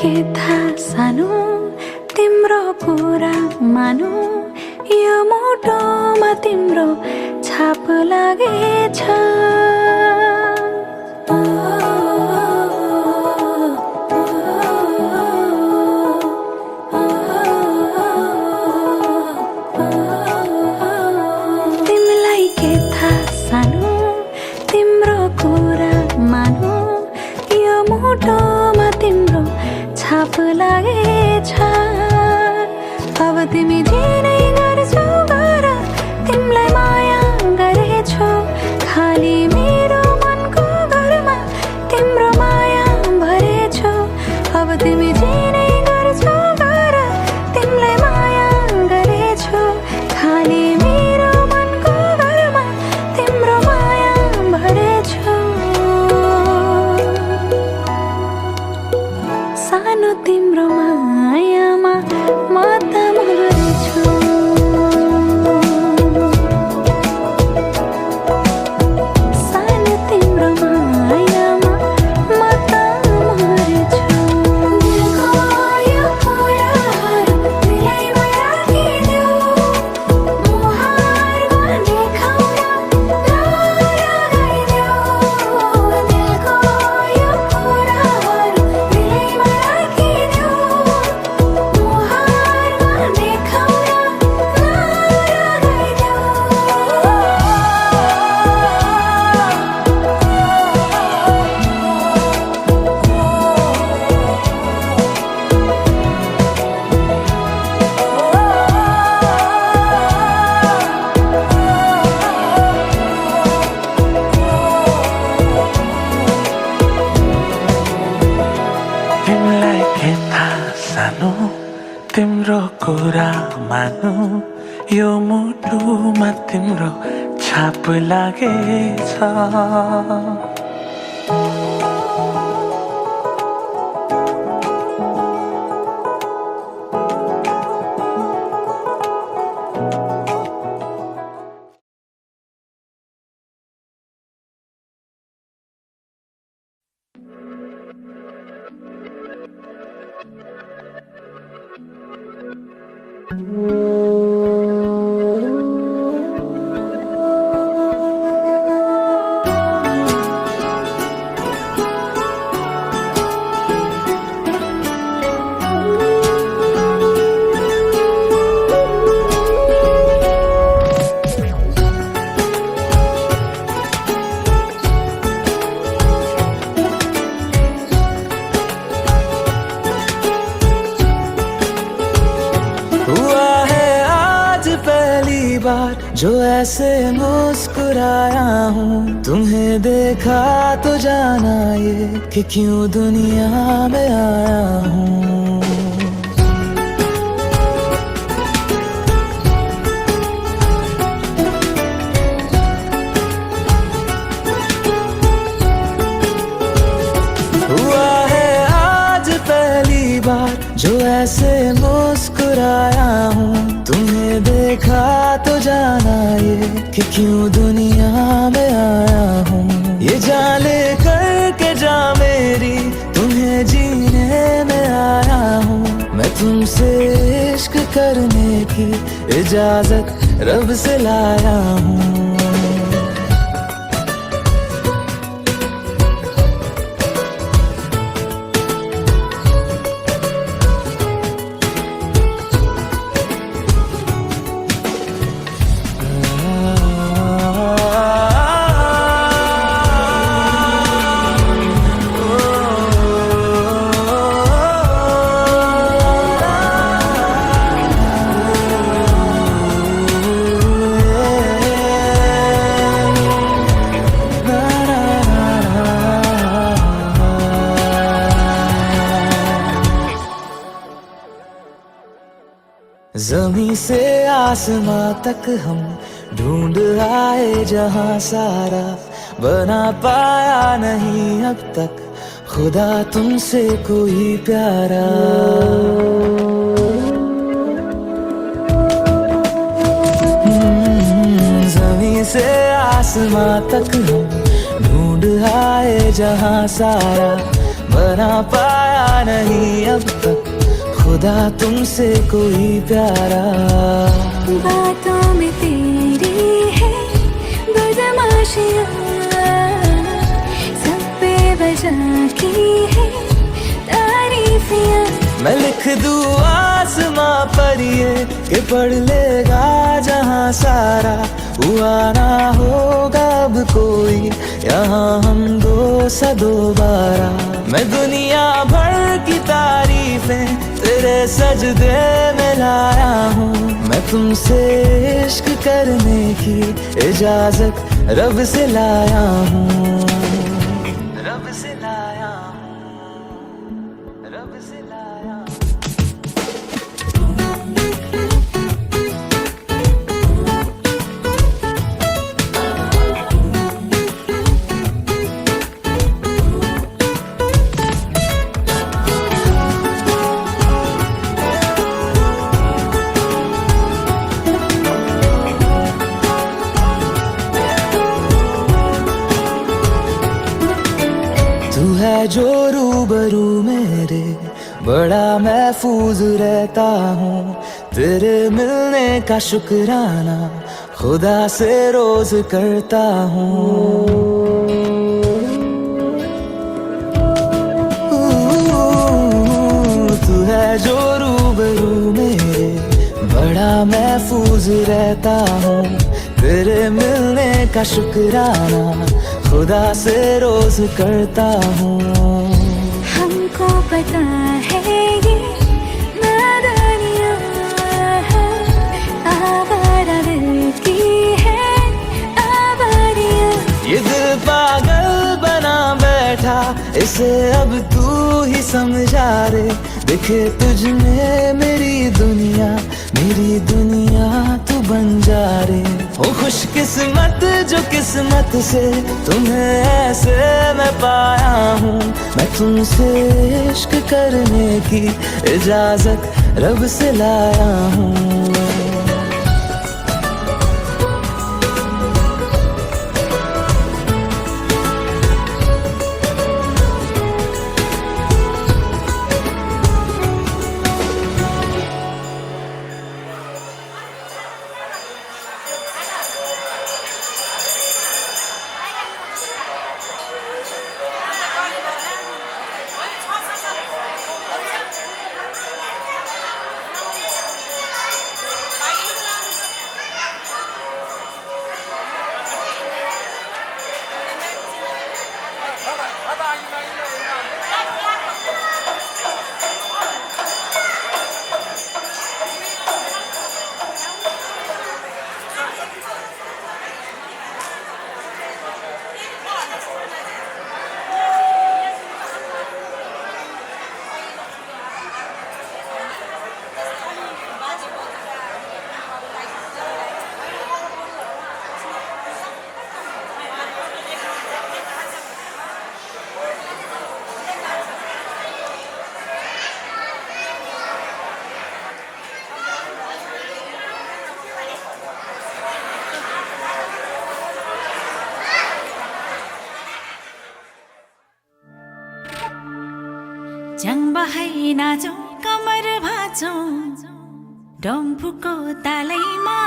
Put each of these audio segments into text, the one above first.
के थाहा सानो तिम्रो कुरा मानु यो मुटुमा तिम्रो छाप लागेछ तिमीलाई के थाहा सानो तिम्रो कुरा मानु यो मुटुमा तिम्रो छाप लागेछ अब तिमी जिनै गर्छौ गर तिमीलाई माया गरेछु खाली मेरो मनको घरमा तिम्रो माया भरेछु अब तिमी जिनै गर्छौ गर तिमीलाई माया गरेछु खाली मेरो मनको घरमा तिम्रो माया भरेछु सानो तिम्रो मायामा म त मरेछु सानो तिम्रो मायामा म त मरेछु दिलको यो कुराहरू दिलैमा राखिदेऊ मुहारमा देखाउन नलगाइदेऊ दिलको यो कुराहरू दिलैमा राखिदेऊ मुहारमा देखाउन तिमीलाई के थाहा सानो तिम्रो कुरा मानु यो मुटुमा तिम्रो छाप लागेछ जो ऐसे मुस्कुराया हूँ। तुम्हें देखा तो जाना ये कि क्यों दुनिया में आया हूँ। हुआ है आज पहली बार जो ऐसे मुस्कुराया हूँ। तुम्हें देखा तो जाना ये कि क्यों दुनिया में आया हूँ। ये जान ले करके जा मेरी तुम्हें जीने में आया हूँ। मैं तुमसे इश्क करने की इजाजत रब से लाया हूँ। ज़मीं से आसमां तक हम ढूंढ आए जहां सारा, बना पाया नहीं अब तक खुदा तुमसे कोई प्यारा। ज़मीं से आसमां तक हम ढूंढ आए जहां सारा, बना पाया नहीं अब तक खुदा तुमसे कोई प्यारा। बातों में तेरी है बदमाशियाँ, सब पे वजह की है तारीफियाँ। मैं लिख दूँ आसमां पर ये कि पढ़ लेगा जहां सारा, हुआ ना होगा अब कोई यहाँ हम दो सा दोबारा। मैं दुनिया भर की तारीफें तेरे सजदे में लाया हूँ। मैं तुमसे इश्क करने की इजाजत रब से लाया हूँ। रब से लाया हूँ, रब से लाया हूँ। तू है जो रूबरू मेरे, बड़ा महफूज रहता हूँ। तेरे मिलने का शुक्राना खुदा से रोज करता हूँ। तू है जो रूबरू मेरे, बड़ा महफूज रहता हूँ। तेरे मिलने का शुक्राना खुदा से रोज करता हूँ। हमको पता है ये नादानियाँ है, आवारा दिल की है आवारियाँ। ये दिल पागल बना बैठा, इसे अब तू ही समझा रे। दिखे तुझ में मेरी दुनिया तू बन जा रे। हो खुशकिस्मत जो किस्मत से तुम्हें ऐसे मैं पाया हूँ। मैं तुमसे इश्क करने की इजाजत रब से लाया हूँ। जुम्बा है नाचौँ कमर भाँचौँ डम्फुको तालैमा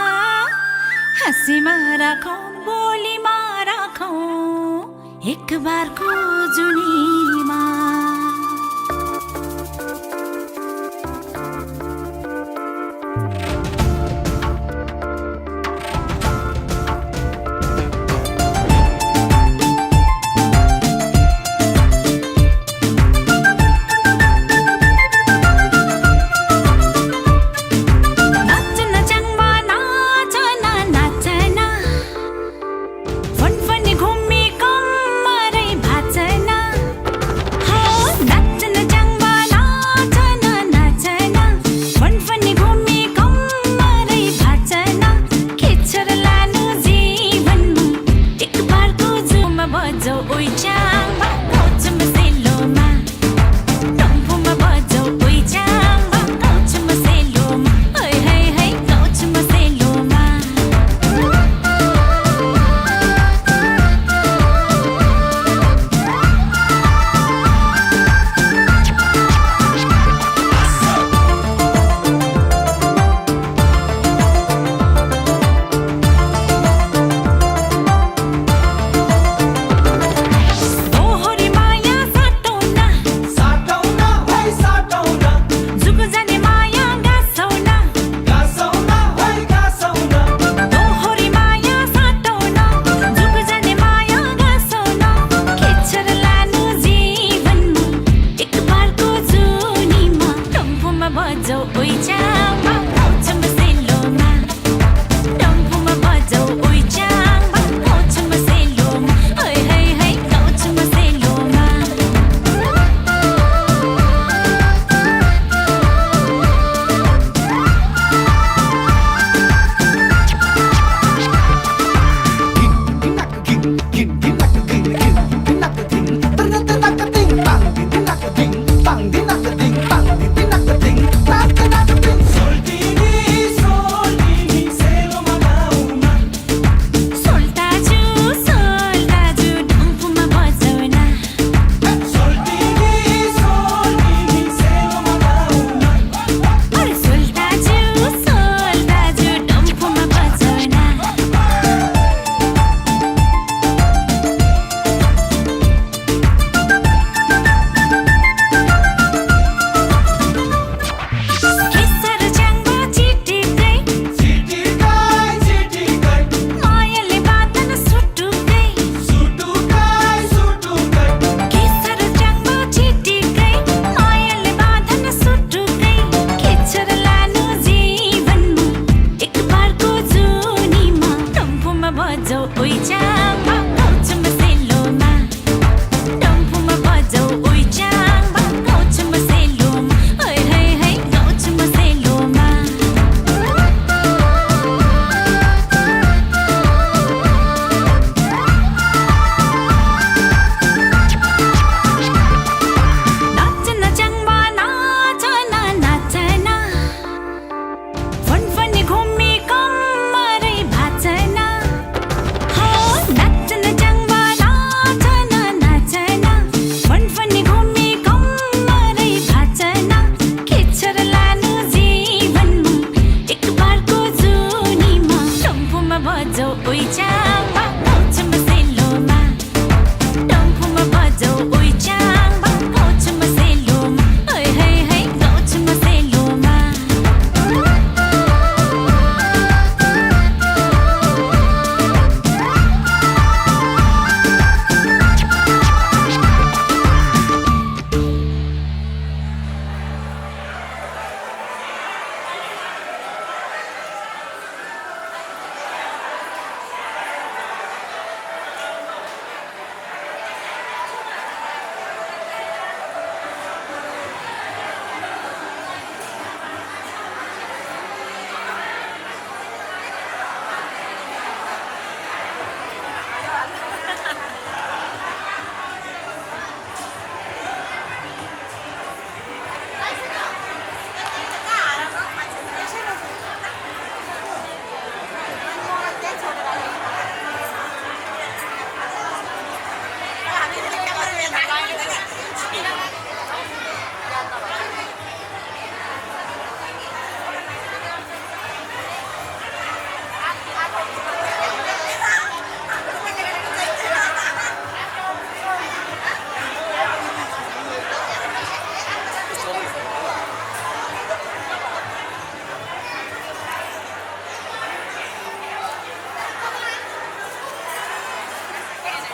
हाँसीमा राखौँ बोलीमा राखौँ एक बारको जुनीमा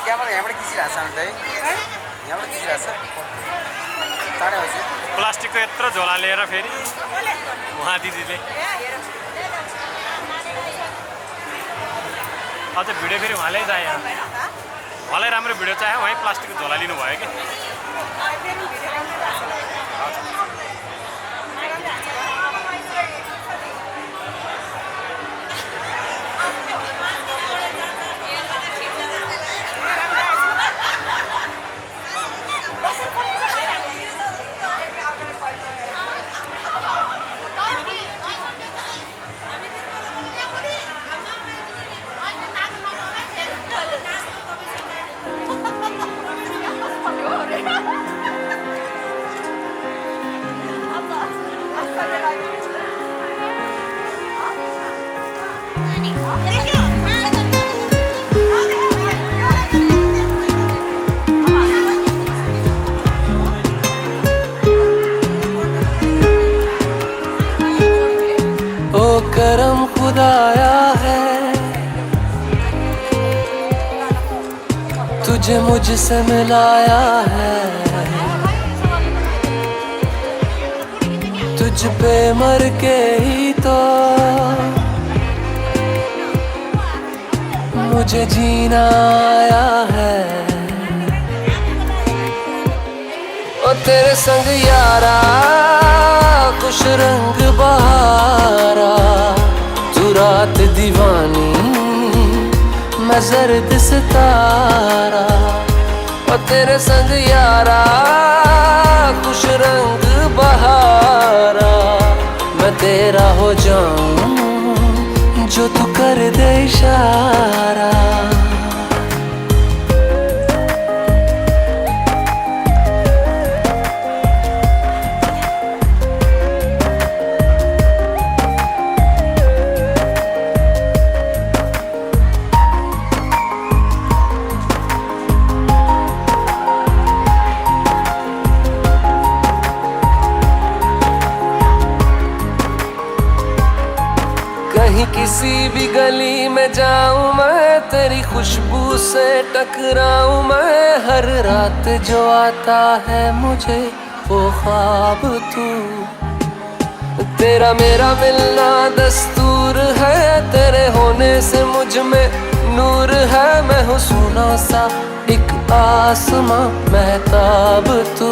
यहाँबाट खिचिरहेको छ अन्त है यहाँबाट खिचिरहेको छ टाढा भएछ प्लास्टिकको यत्रो झोला लिएर फेरि उहाँ दिदीले अझ भिडियो फेरि उहाँले चाहियो उहाँलाई राम्रो भिडियो चाहियो उहाँ प्लास्टिकको झोला लिनुभयो कि करम खुदाया है तुझे मुझसे मिलाया है तुझ पे मर के ही तो मुझे जीना आया है ओ तेरे संग यारा खुश रंग बहारा तू रात दीवानी मैं जर्द सितारा और तेरे संग यारा खुश रंग बहारा मैं तेरा हो जाऊं जो तू कर दे इशारा कहीं किसी भी गली में जाऊं मैं तेरी खुशबू से टकराऊं मैं हर रात जो आता है मुझे वो ख्वाब तू तेरा मेरा मिलना दस्तूर है तेरे होने से मुझ में नूर है मैं हूँ सुना सा एक आसमां महताब तू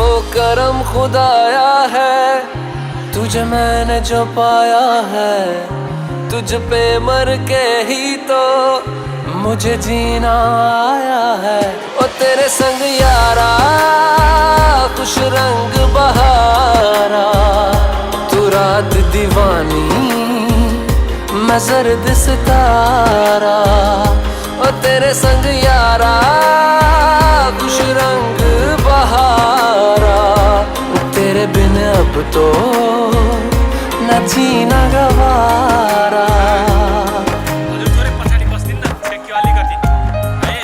ओ करम खुदाया है तुझे मैंने जो पाया है तुझ पे मर के ही तो मुझे जीना आया है ओ तेरे संग यारा खुश रंग बहारा तू रात दीवानी मैं जर्द सितारा ओ तेरे संग यारा खुश रंग बहारा तेरे बिन अब तो न जीना गवारा हजुर थोरै पछाडि बस्दिन न छेक्यो अलिकति है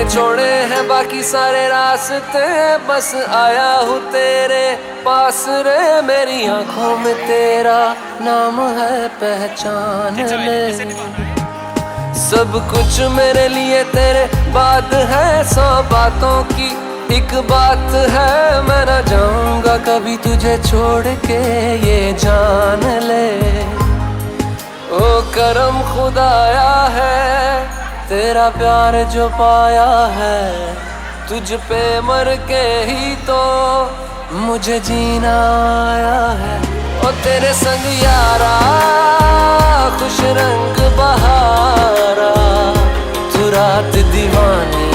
छोड़े हैं बाकी सारे रास्ते बस आया हूँ तेरे पास रे मेरी आंखों में तेरा नाम है पहचान ले सब कुछ मेरे लिए तेरे बाद है 100 बातों की एक बात है मैं न जाऊंगा कभी तुझे छोड़ के ये जान ले ओ करम खुदाया है तेरा प्यार जो पाया है तुझ पे मर के ही तो मुझे जीना आया है ओ तेरे संग यारा खुश रंग बहारा तू रात दीवानी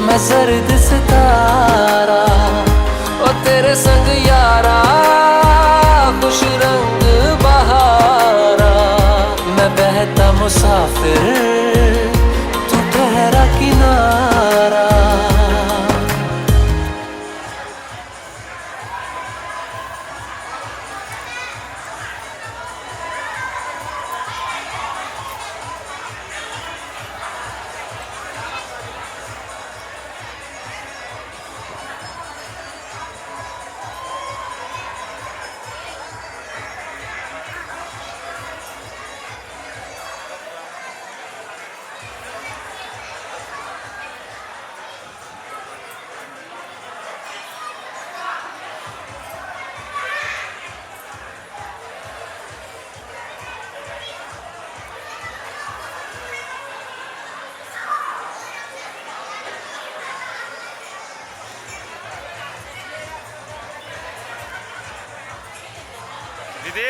मैं जर्द सितारा ओ तेरे संग यारा खुश रंग बहारा मैं बहता मुसाफिर तू ठहरा किनारा दिदी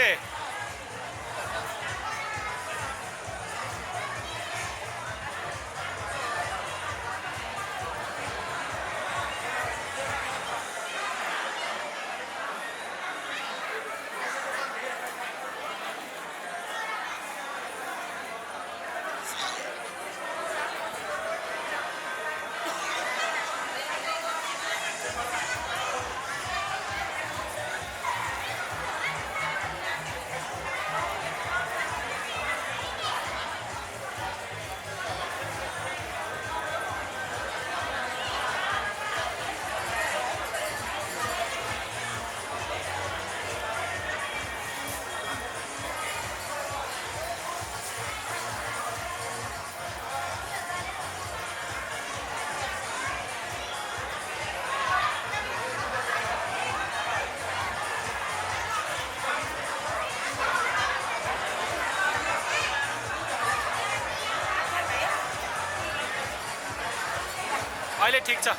अहिले ठिक छ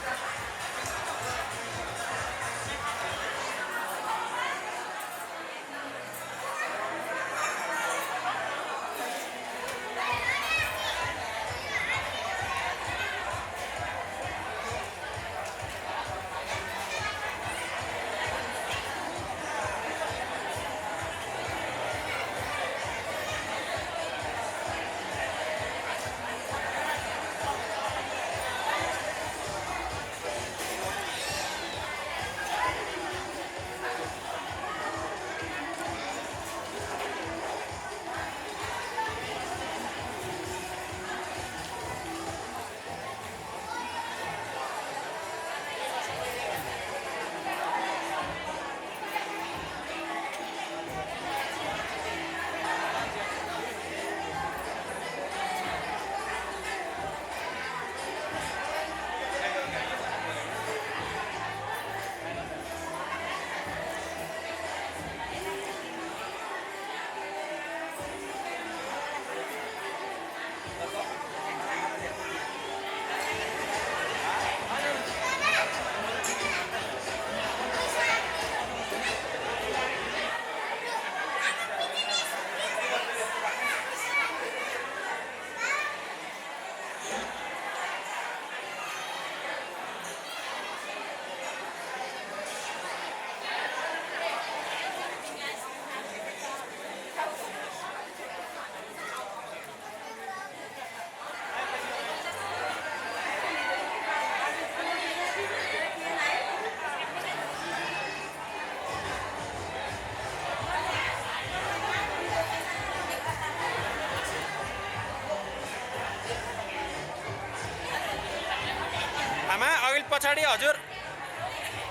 आमा अघि पछाडि हजुर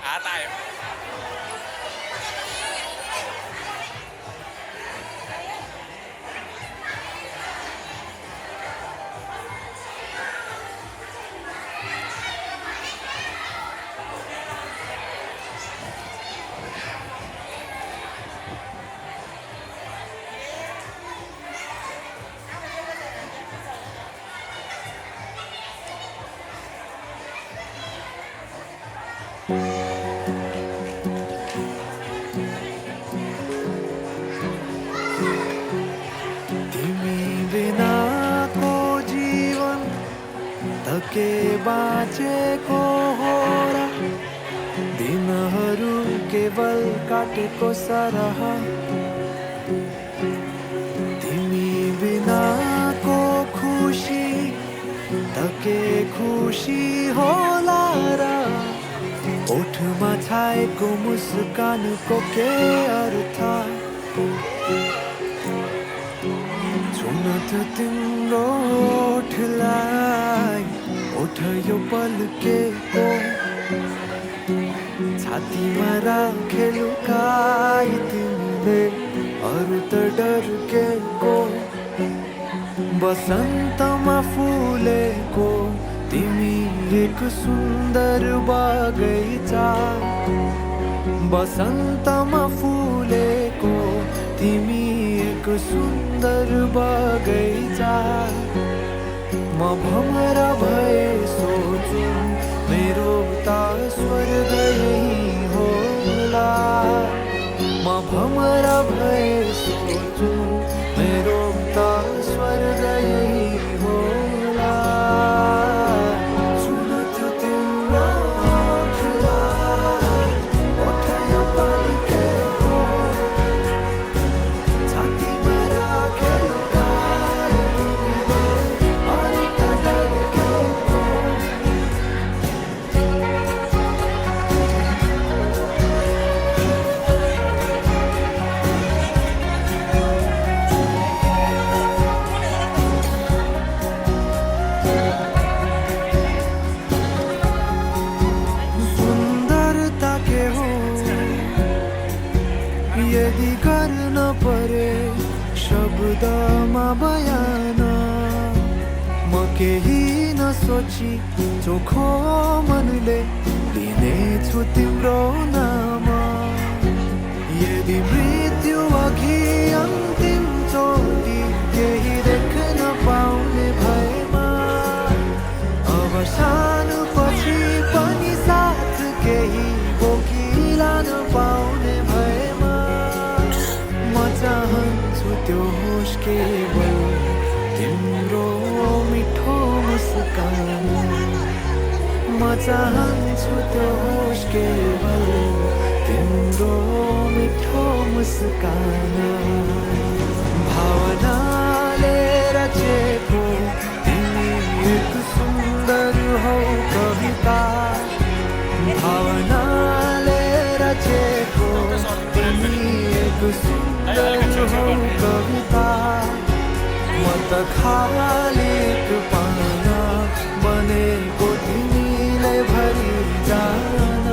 हात आयो के बाँचेको हो र दिनहरू केवल काटेको सरह तिमी बिनाको खुसी त के खुसी होला र ओठमा छाएको मुस्कानको के अर्थ छुन त तिम्रो ओठलाई ओठ यो पल्केको छातीमा राखे लुकाई तिमीले अरू त डर्केको बसन्तमा फुलेको तिमी एक सुन्दर बगैँचा बसन्तमा फुलेको तिमी एक सुन्दर बगैँचा म भमर भए सोचु मेरो त स्वर्ग यही होला म भमरा भए सोचु मेरो त स्वर्ग यही होला सुन त्यो तिम्रो आँखलाई ओठमा पल्केको छातीमा राखेर यदि गर्न परे शब्दमा बयान म केही नसोची चोखो मनले लिनेछु तिम्रो नाम यदि मृत्यु अघि अन्तिम चोटि केही देख्न पाउने भएमा अवसान पछि पनि साथ केही बोकिलान पाउने भएमा म चाहन्छु त्यो होस् केवल तिम्रो मिठो मुस्कान म चाहन्छु त्यो होस् केवल तिम्रो मिठो मुस्कान भावनाले रचेको तिमी एक सुन्दर हौ कविता भावनाले रचेको तिमी एक सुन्दर हौ कविता म त खाली एक पाना बनेको तिमीलाई भरि जान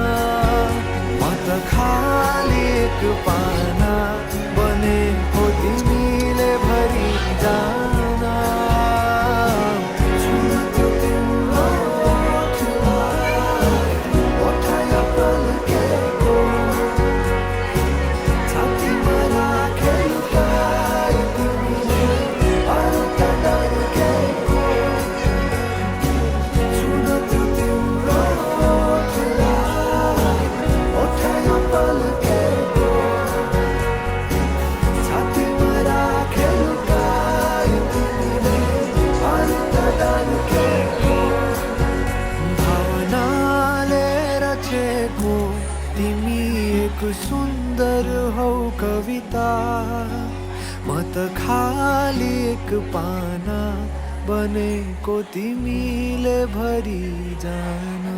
म त खाली एक पाना बनेको तिमीलाई भरि जान सुन्दर हौ कविता म त खाली एक पाना बनेको तिमीले भरि जान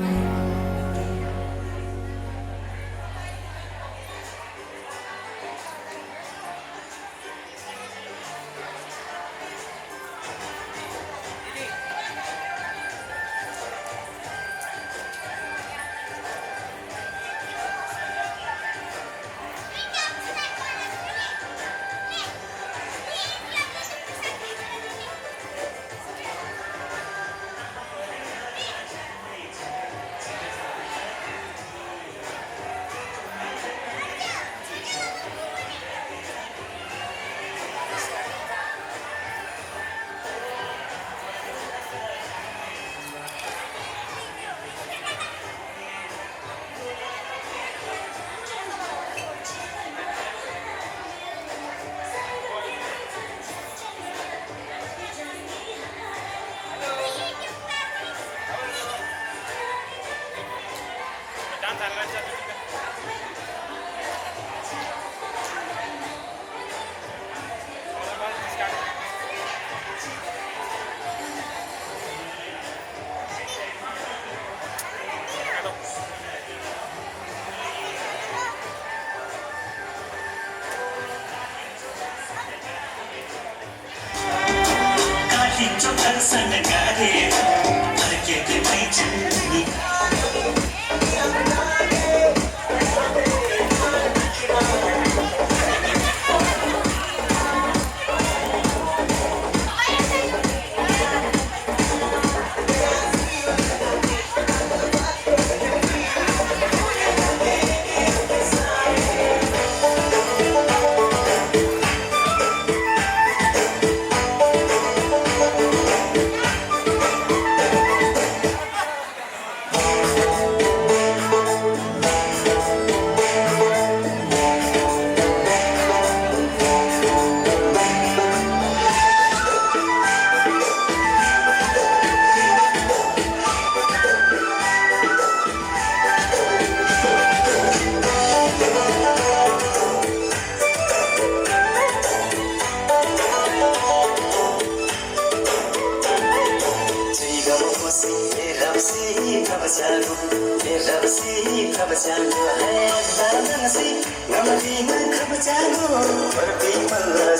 जागो बर्फी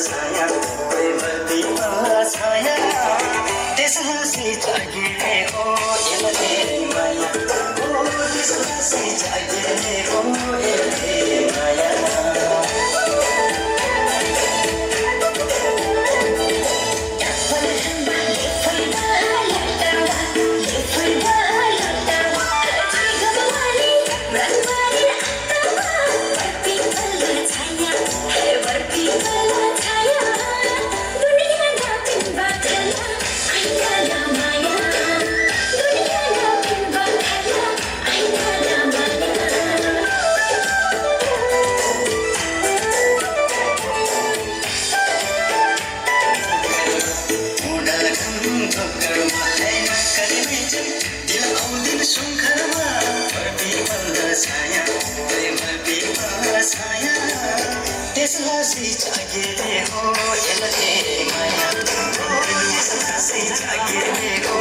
छाया बर्फी छाया त्यसलाई जागिरहेको यसले माया ओ त्यसलाई जागिरहेको यसले माया त्यसलाई जागिरहेको यसले माया त्यसलाई जागिरहेको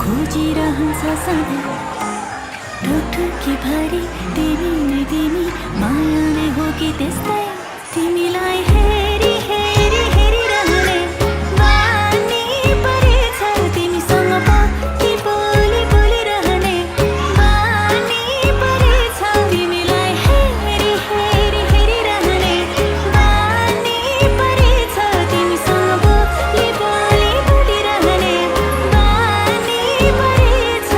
खोजिरहन्छ सधैँ टुटुकी भरि तिमीले कि त्यस्तै तिमीलाई हेरी हेरी हेरिरहने बानी परेछ तिमीसँग बोली बोली बोलिरहने बानी परेछ तिमीलाई हेरी हेरी हेरिरहने बानी परेछ तिमीसँग बोली बोली बोलिरहने बानी परेछ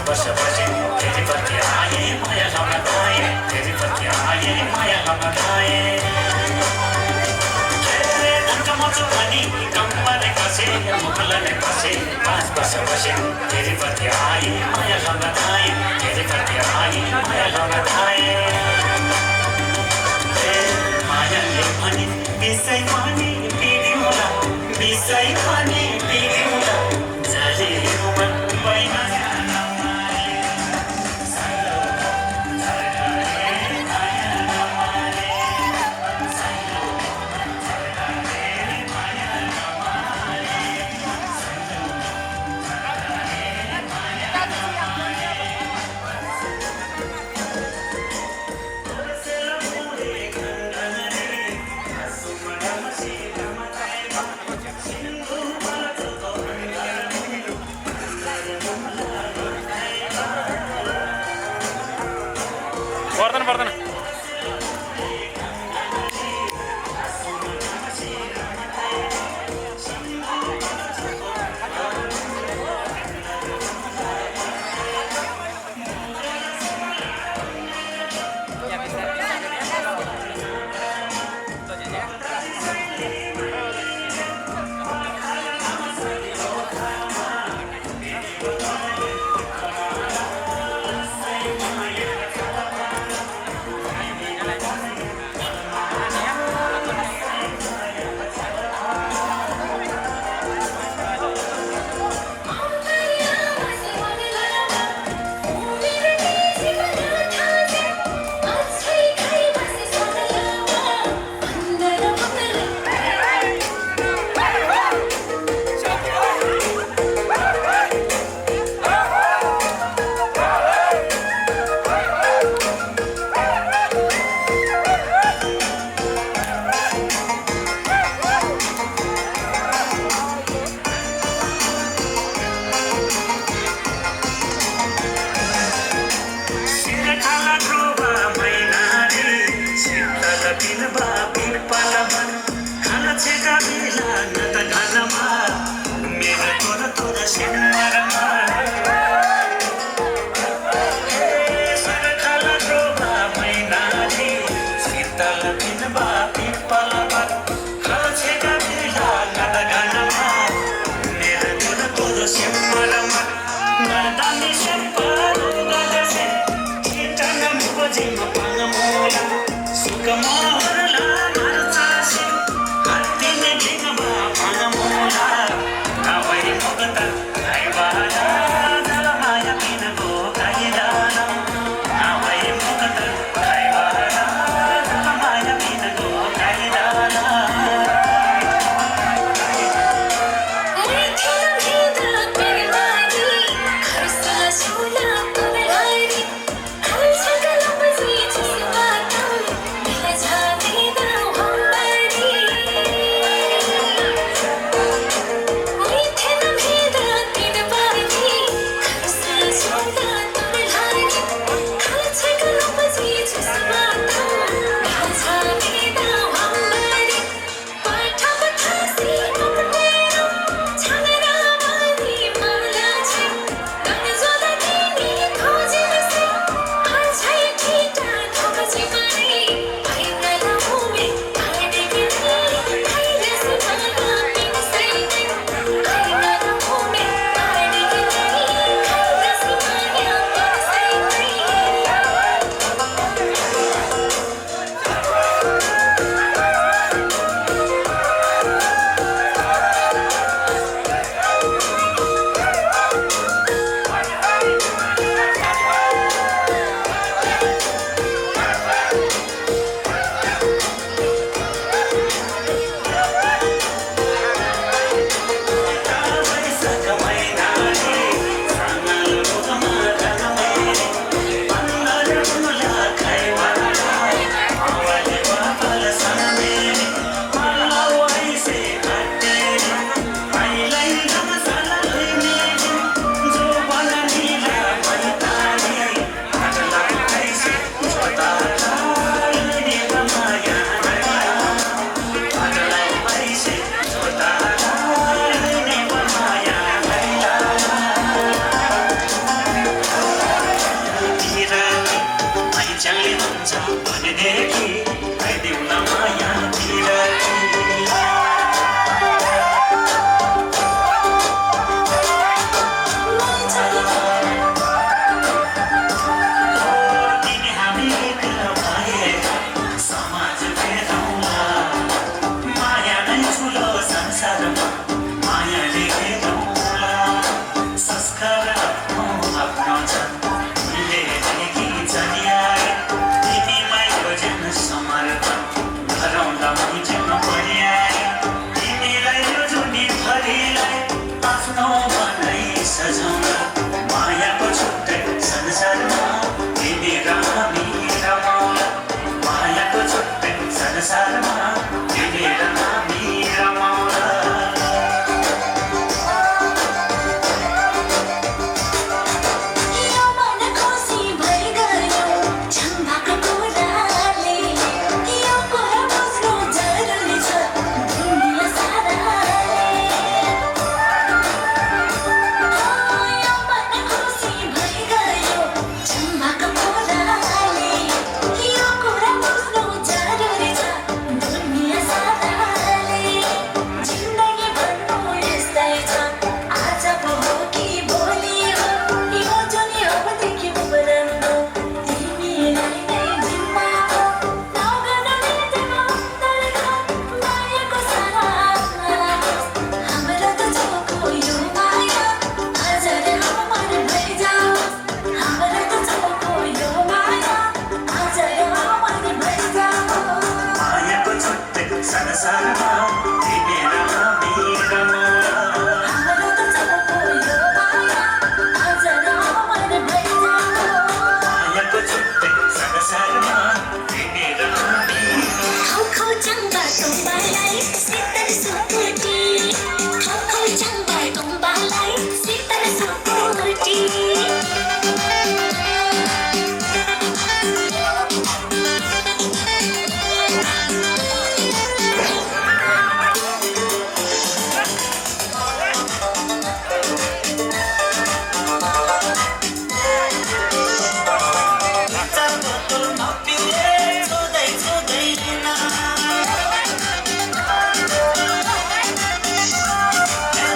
वर्ष बसे फेरि फर्के आए माया लाउन गए फेरि फर्के आए माया लाउन गए मचो भनी कम्मले कसे मुखलले कसे 5 वर्ष बसे फेरि फर्के आए माया लाउन गए फेरि फर्के आए माया लाउन गए मायाले भनी बिसै भनी पिदिउँला बिसै भनी पिदिउँला जाले मन बैना पर्दैन संसारमा तिमी र हामी रमाउला यो मन खुसी भइगयो झम्बाको कुराले यो कुरा बुझ्नु जरुरी छ दुनिया साराले यो मन खुसी भइगयो झम्बाको कुराले यो कुरा बुझ्नु जरुरी छ दुनिया साराले जिन्दगी भन्नु यस्तै छ आज पो हो कि भोलि हो यो जुनी अबदेखि उम्रनु तिमीलाई नै जिम्मा हो नगर्न मिल्दैन अन्तरका मायाको सारा हाम्रो त छोको यो माया आज रे अमर भइजाओस् हाम्रो त छोको यो माया आज रे अमर भइजाओस् मायाको छुट्टै संसारमा तिमी र हामी रमाउला हाम्रो त छोको यो माया आज रे अमर भइजाओस् मायाको छुट्टै संसारमा तिमी र हामी खौ खौ चङ्गा तुम्बालाई शीतल सुकुटी खौ खौ चङ्गा तुम्बालाई शीतल सुकुटी चार बोतल नपिए छुँदै छुँदैन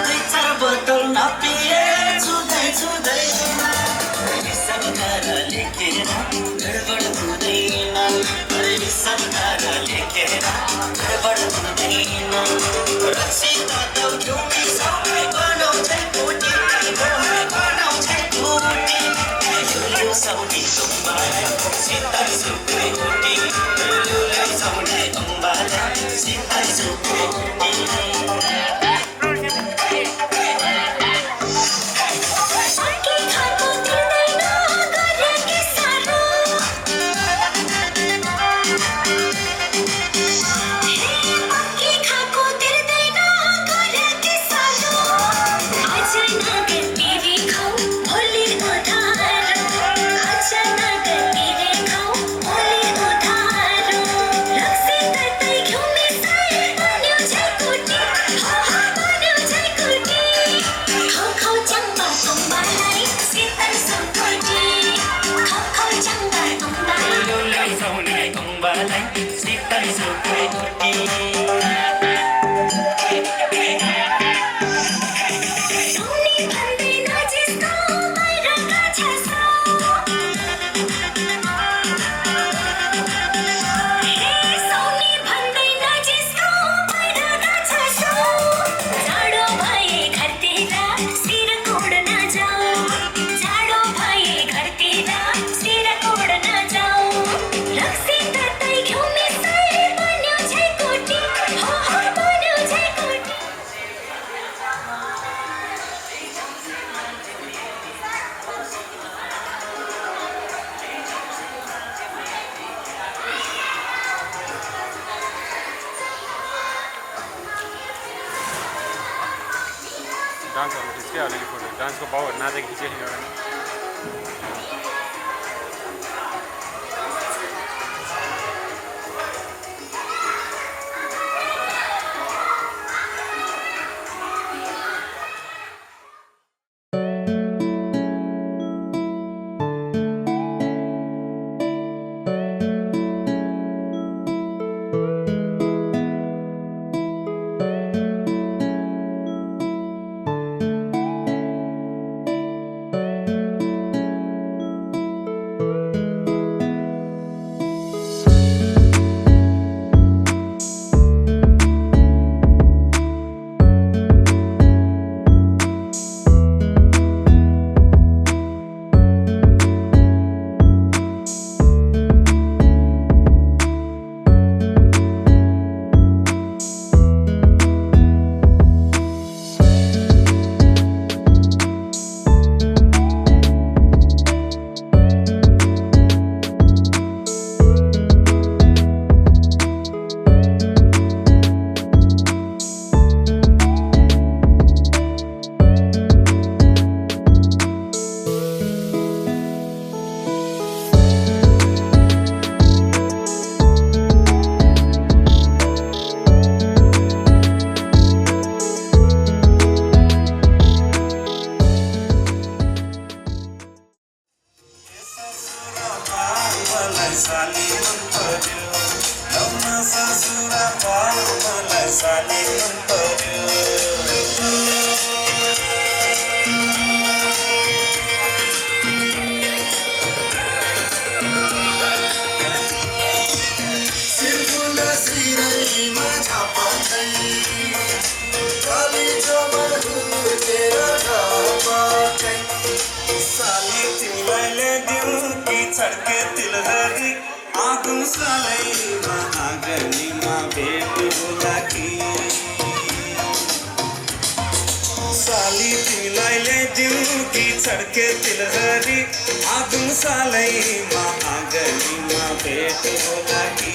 दुई चार बोतल नपिए छुँदै छुँदैन सरकार लेखेर गडबड हुँदैन सरकार लेखेर गडबड हुँदैन रक्सी तातो ठुमी सबै बनाउँछै कुटी बनाउँछै कुटी यो साउनी तुम्बालाई शीतल सुक्ने कुटी यो साउनी तुम्बालाई शीतल सुक्ने कुटी सके खाको तिर्दैन गरे कि सारो पक्की खाको तिर्दैन गरे कि सारो आज नगर तिरी खाऊ भोलि उधारो आज नगर तिरी खाऊ भोलि उधारो रक्सी ततै घिउ मिसाई बन्यो झै कुटी बन्यो झै कुटी खौ खौ चङ्गा तुम्बालाई शीतल सुकुटी खौ खौ चङ्गा तुम्बालाई साउनी तुम्बालाई शीतल सुक्ने कुटी सोनी भन्दैन जिस्को बाहिरका छासो सोनी भन्दैन जिस्को बाहिरका छासो जाडो भए घरतिर शिर कोड्न जाऊ जाडो भए घरतिर शिर कोड्न जाऊ रक्सी ततै घिउ मिसाई बन्यो झै कुटी बन्यो झै कुटी डान्सहरू खिच्कै अलिअलि फोटो डान्सको बाउहरू नाचेको खिचेको एउटा साली मन पर्यो सिर्फुला सिरैमा झापा छैन काली चमन तेरो ढापा छैन साली तिमीलाई ल्याइदिउँ कि छड्के तिलहरी आगो सालैमा आँगनीमा भेट होला कि साली तिमीलाई ल्याइदिउँ कि छड्के तिलहरी आगो सालैमा आँगनीमा भेट होला कि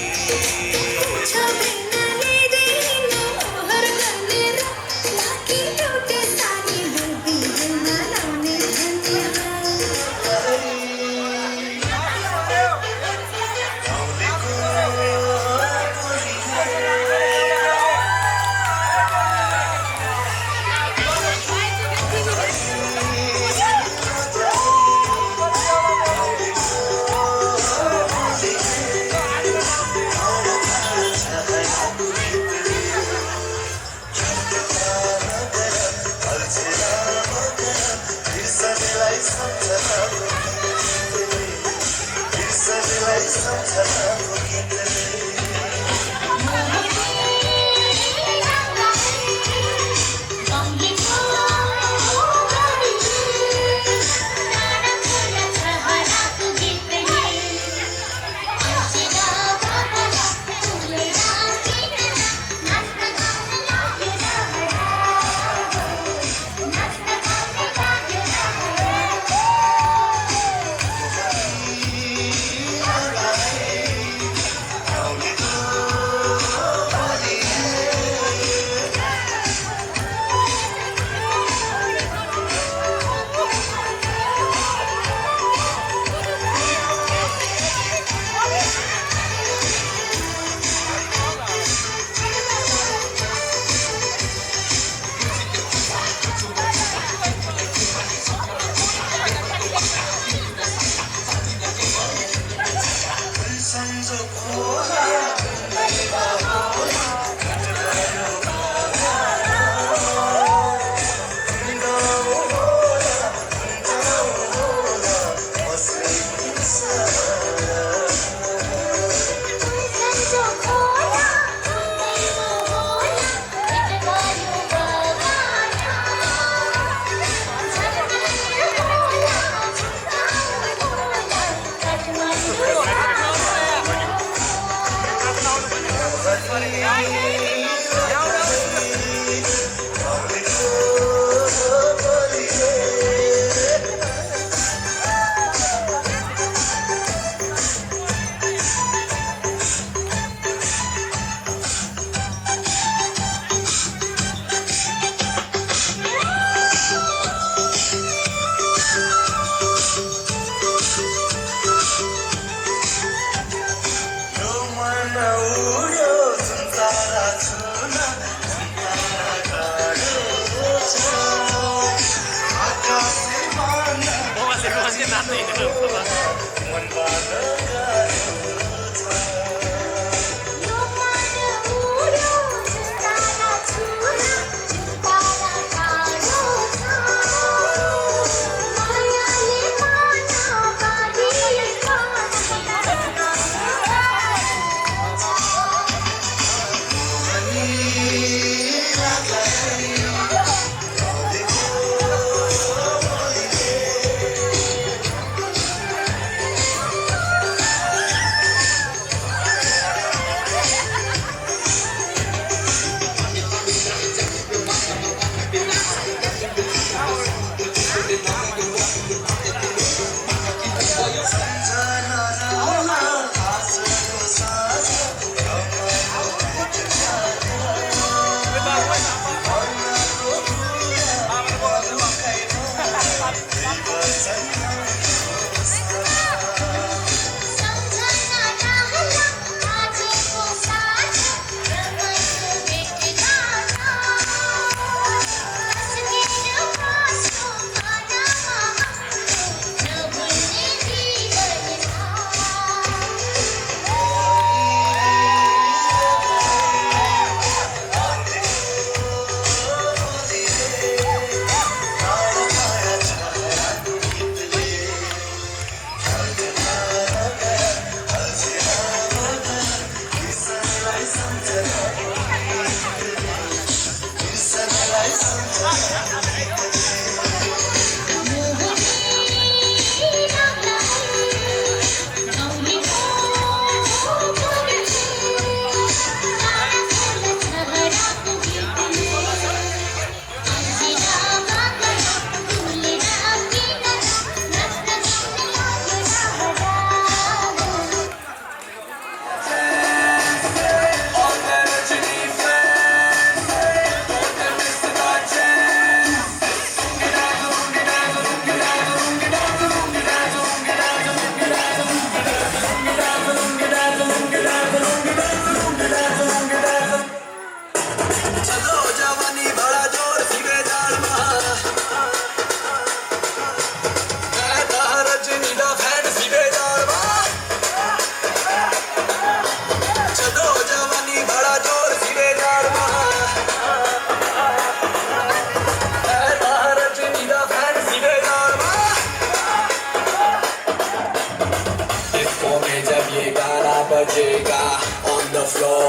को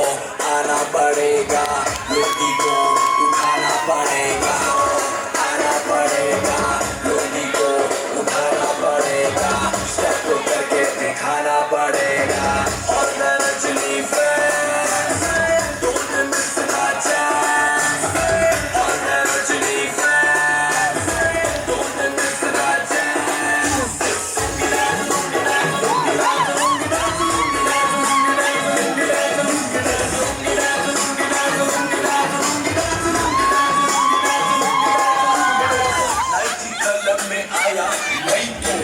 आना पड़ेगा, लोटी को उठाना पड़ेगा, आना पड़ेगा, लोटी को उठाना पड़ेगा, स्टेप करके दिखाना पड़ेगा। और मैं Rajni fan, don't miss the chance। और मैं Rajni fan, don't miss the chance। Nightie colour में आया लाइको,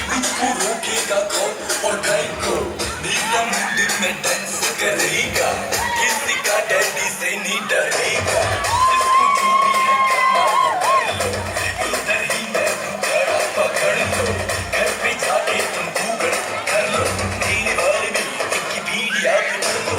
मुझको रोकेगा कौन और कहीं को, नीला मंदिर में डांस करेगा, किसी का डैडी से नहीं डरेगा। इसको जो भी है करना वो कर लो, इधर ही मैं हूँ खड़ा पकड़ लो, घर पे जाके तुम गूगल कर लो, मेरे बारे में विकिपीडिया पे पढ़ लो।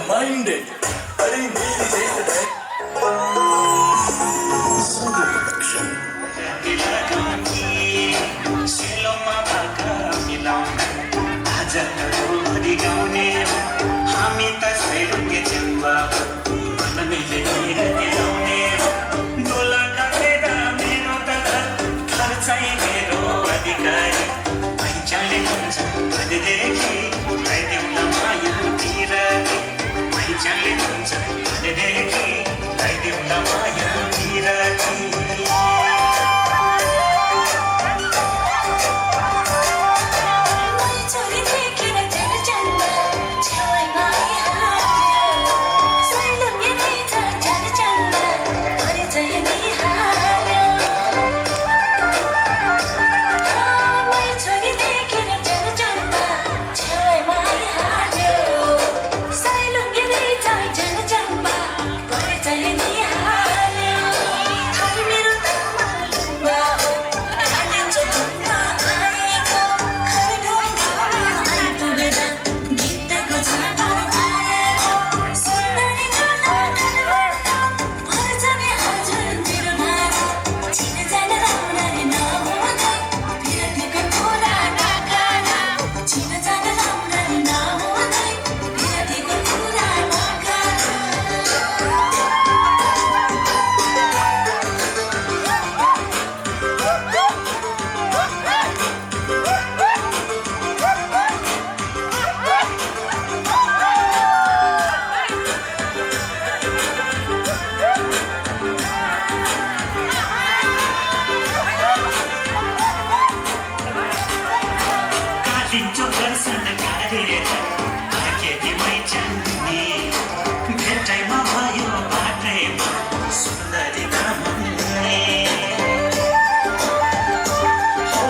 Minded, अरे मेरी जैसे सिलोमा भाका मिलाउने आज नरोरी गाउने हामी त सेरुङ्गे जिम्बा मनले दिलाउने डोला काटेर मेरो त घर चाहिँ मेरो अधिकारी पहिचानले हुन्छ भनेदेखि उठाइदेऊला माया तिरकी पहिचानले हुन्छ भनेदेखि उठाइदेऊला माया तिरकी छोरी देखेर झन् चन्दा छेउमा आइहाल्यो, सैलुङ्गे रहेछ झन् चन्दा परिचय दिइहाल्यो। छोरी देखेर झन् चन्दा छेउमा आइहाल्यो, सैलुङ्गे रहेछ झन् चन्दा परिचय दिइहाल्यो। थरी मेरो तामा लुगा हो, हालिन्छ घुम्न आएको, खरडोमा आइपुगेर गीतको छापर आएको, सुन्दरी झोला नलभर्दा भर्छने हजुर मेरो नारा, चिनजान राम्ररी नहुँदै विरतीको कुरा नगरा, चिनजान राम्ररी नहुँदै विरतीको कुरा नगरा। काटिन्चो दर्शन गरेर आकेटीमै जान्ने भेटाइमा भयो बाटैमा सुन्दरी दामनले हो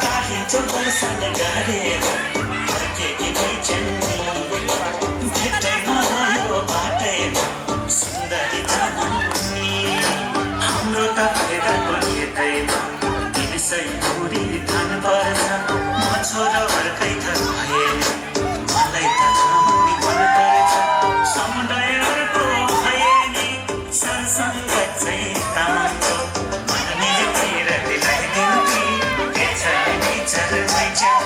काटिन्चो दर्शन गरेर आकेटीमै जान्ने भेटाइमा भयो बाटैमा सुन्दरी दामनले हाम्रो त फेरको यतैमा 300 मुरी धान पर्छ म छोरा अर्कै घर भएन मलाई त खाउनी मन पर्छ समुदायको भएनी सरसँग चाहिँ तातो मनले बाहिर दिलाइदिन्थी के छ विचार